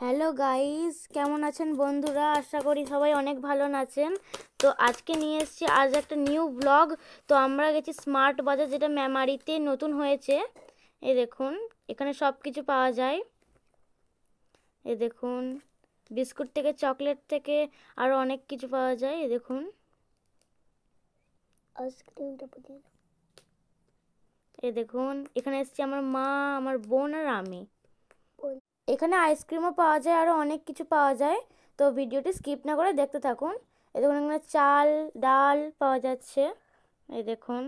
Hello guys, কেমন আছেন বন্ধুরা? আশা করি সবাই অনেক ভালো আছেন। তো আজকে নিয়ে এসেছি আজ একটা নিউ ব্লগ। তো আমরা গেছি স্মার্ট বাজার, যেটা মেমারিতে নতুন হয়েছে। এই দেখুন, এখানে সব কিছু পাওয়া যায়। এই দেখুন, বিস্কুট থেকে চকলেট থেকে আরও অনেক কিছু পাওয়া যায়। এই দেখুন, এই দেখুন, এখানে এসেছি আমার মা, আমার বোন আর আমি। এখানে আইসক্রিমও পাওয়া যায়, আরও অনেক কিছু পাওয়া যায়। তো ভিডিওটি স্কিপ না করে দেখতে থাকুন। এই দেখুন, এখানে চাল ডাল পাওয়া যাচ্ছে। এই দেখুন,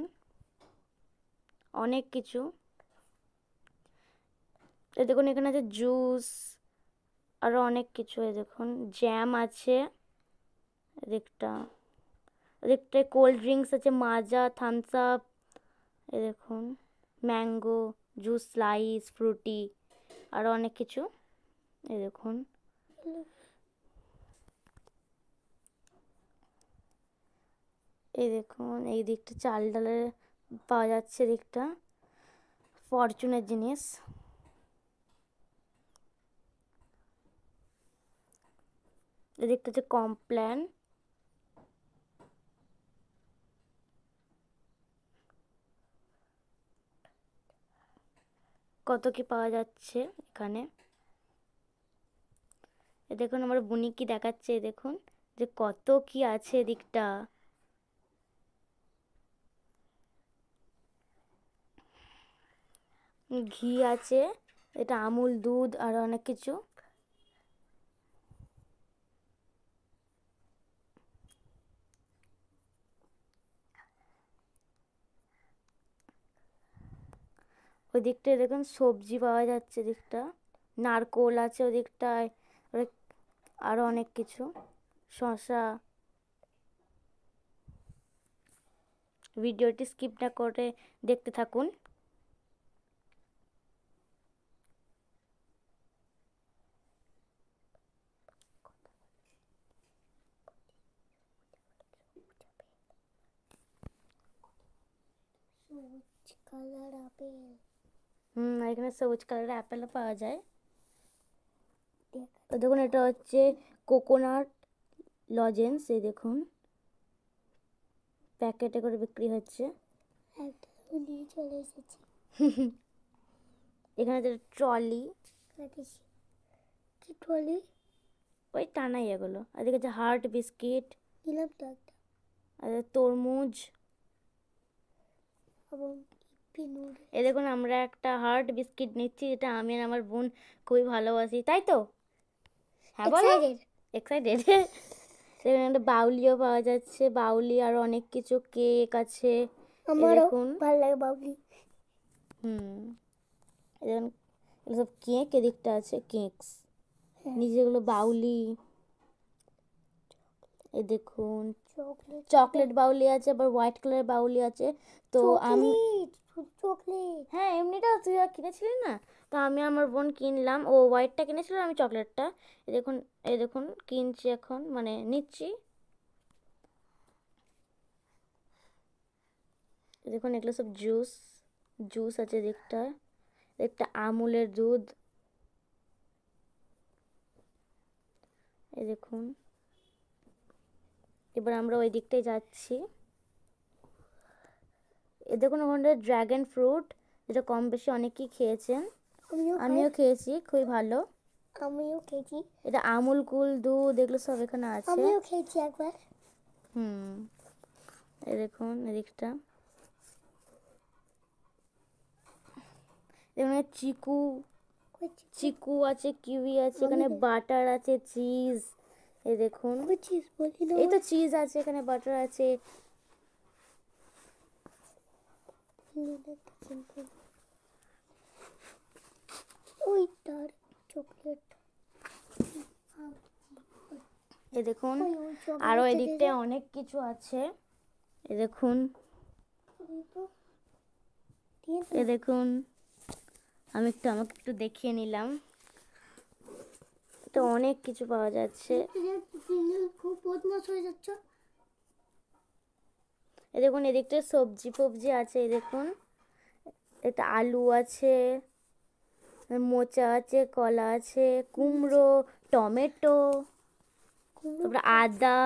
অনেক কিছু। এই দেখুন, এখানে আছে জুস, আরও অনেক কিছু। এই দেখুন, জ্যাম আছে। এদিকটা এদিকটায় কোল্ড ড্রিঙ্কস আছে, মাজা, থামস আপ। এই দেখুন, ম্যাঙ্গো জুস, স্লাইস, ফ্রুটি, আরও অনেক কিছু। এই দেখুন, এই দেখুন, এই দিকটা চাল ডালের পাওয়া যাচ্ছে। এদিকটা ফরচুনের জিনিস। এদিকটা হচ্ছে কমপ্ল্যান। কত কি পাওয়া যাচ্ছে এখানে। এ দেখুন, আমার বুনি কি দেখাচ্ছে। দেখুন যে কত কি আছে এদিকটা। ঘি আছে, এটা আমুল দুধ আর অনেক কিছু। ওই দিকটায় দেখুন সবজি পাওয়া যাচ্ছে। দিকটা নারকোল আছে ওদিকটায়, আরো অনেক কিছু, শসা। ভিডিওটি স্কিপ না করে দেখতে থাকুন। এখানে সবুজ কালারের আপেলও পাওয়া যায়। তো দেখুন, এটা হচ্ছে কোকোনাট লজেন্স। এই দেখুন, প্যাকেটে করে বিক্রি হচ্ছে। চলে এসেছি। এখানে যে ট্রলি, কি ট্রলি? ওই টানাই এগুলো। আর এদিকে যে হার্ট বিস্কিট, নিলাম তো একটা। আর তরমুজ। এই দেখুন, আমরা একটা হার্ট বিস্কিট নিচ্ছি, যেটা আমি আর আমার বোন খুবই ভালোবাসি, তাই তো? হ্যাঁ বলো, এক্সাইটেড। দেখুন, একটা বাউলিও পাওয়া যাচ্ছে, বাউলি আর অনেক কিছু, কেক আছে। দেখুন, ভালো লাগে বাউলি। দেখুন, এগুলো সব কেক। এদিকটা আছে কেকস, নিজেগুলো বাউলি। এই দেখুন, চকলেট বাউলি আছে, আবার হোয়াইট কালারের বাউলি আছে। তো আমি, হ্যাঁ এমনিটাও তুই কিনেছিলি না? তো আমি আমার বোন কিনলাম, ও হোয়াইটটা কিনেছিল, আমি চকলেটটা। এই দেখুন, এই দেখুন, কিনছি এখন, মানে নিচ্ছি। দেখুন, এগুলো সব জুস, জুস আছে দিকটা। একটা আমুলের দুধ। এই দেখুন, এবার আমরা ওই দিকটায় যাচ্ছি। এ দেখুন, ওখানে ড্রাগন ফ্রুট, যেটা কম বেশি অনেকেই খেয়েছেন, আমিও খেয়েছি, খুবই ভালো। আমিও খেয়েছি। এটা আমুল কুল দুধ, এগুলো সব এখানে আছে। আমিও খেয়েছি একবার। এই দেখুন, এদিকটা এখানে চিকু, চিকু আছে, কিউই আছে, এখানে বাটার আছে, চিজ। এই দেখুন, এই তো চিজ আছে, এখানে বাটার আছে। চকলেট। এই দেখুন, আরো এদিকটায় অনেক কিছু আছে। এই দেখুন, এই দেখুন, আমাকে একটু দেখিয়ে নিলাম। তো অনেক কিছু পাওয়া যাচ্ছে। খুব বদমাশ হয়ে যাচ্ছ। এই দেখুন, এদিকটা সবজি ফবজি আছে। এই দেখুন, একটা আলু আছে, মোচা আছে, কলা আছে, কুমড়ো, টমেটো, তারপরে আদা,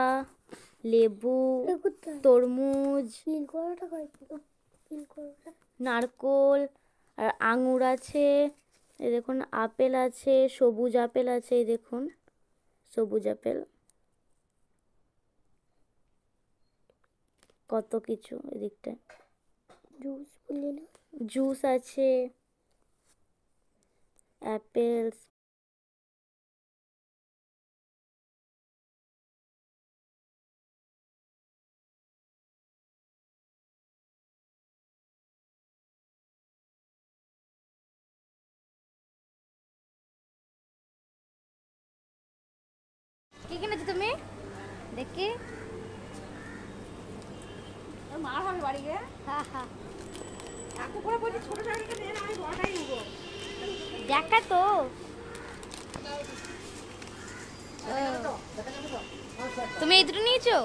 লেবু, তরমুজ, নারকোল আর আঙুর আছে। এই দেখুন আপেল আছে, সবুজ আপেল আছে, এই দেখুন সবুজ আপেল, কত কিছু এদিকটায়। জুস আছে, অ্যাপেল। কি কিনেছো তুমি দেখি? মার হবে বাড়ি গিয়ে। হ্যাঁ হ্যাঁ, কাকু করে বলছি ছোট সাইকেলটা নিয়ে না, আমি বড়টাই নেবো। দেখা তো। তুমি এই দুটো নিয়েছো?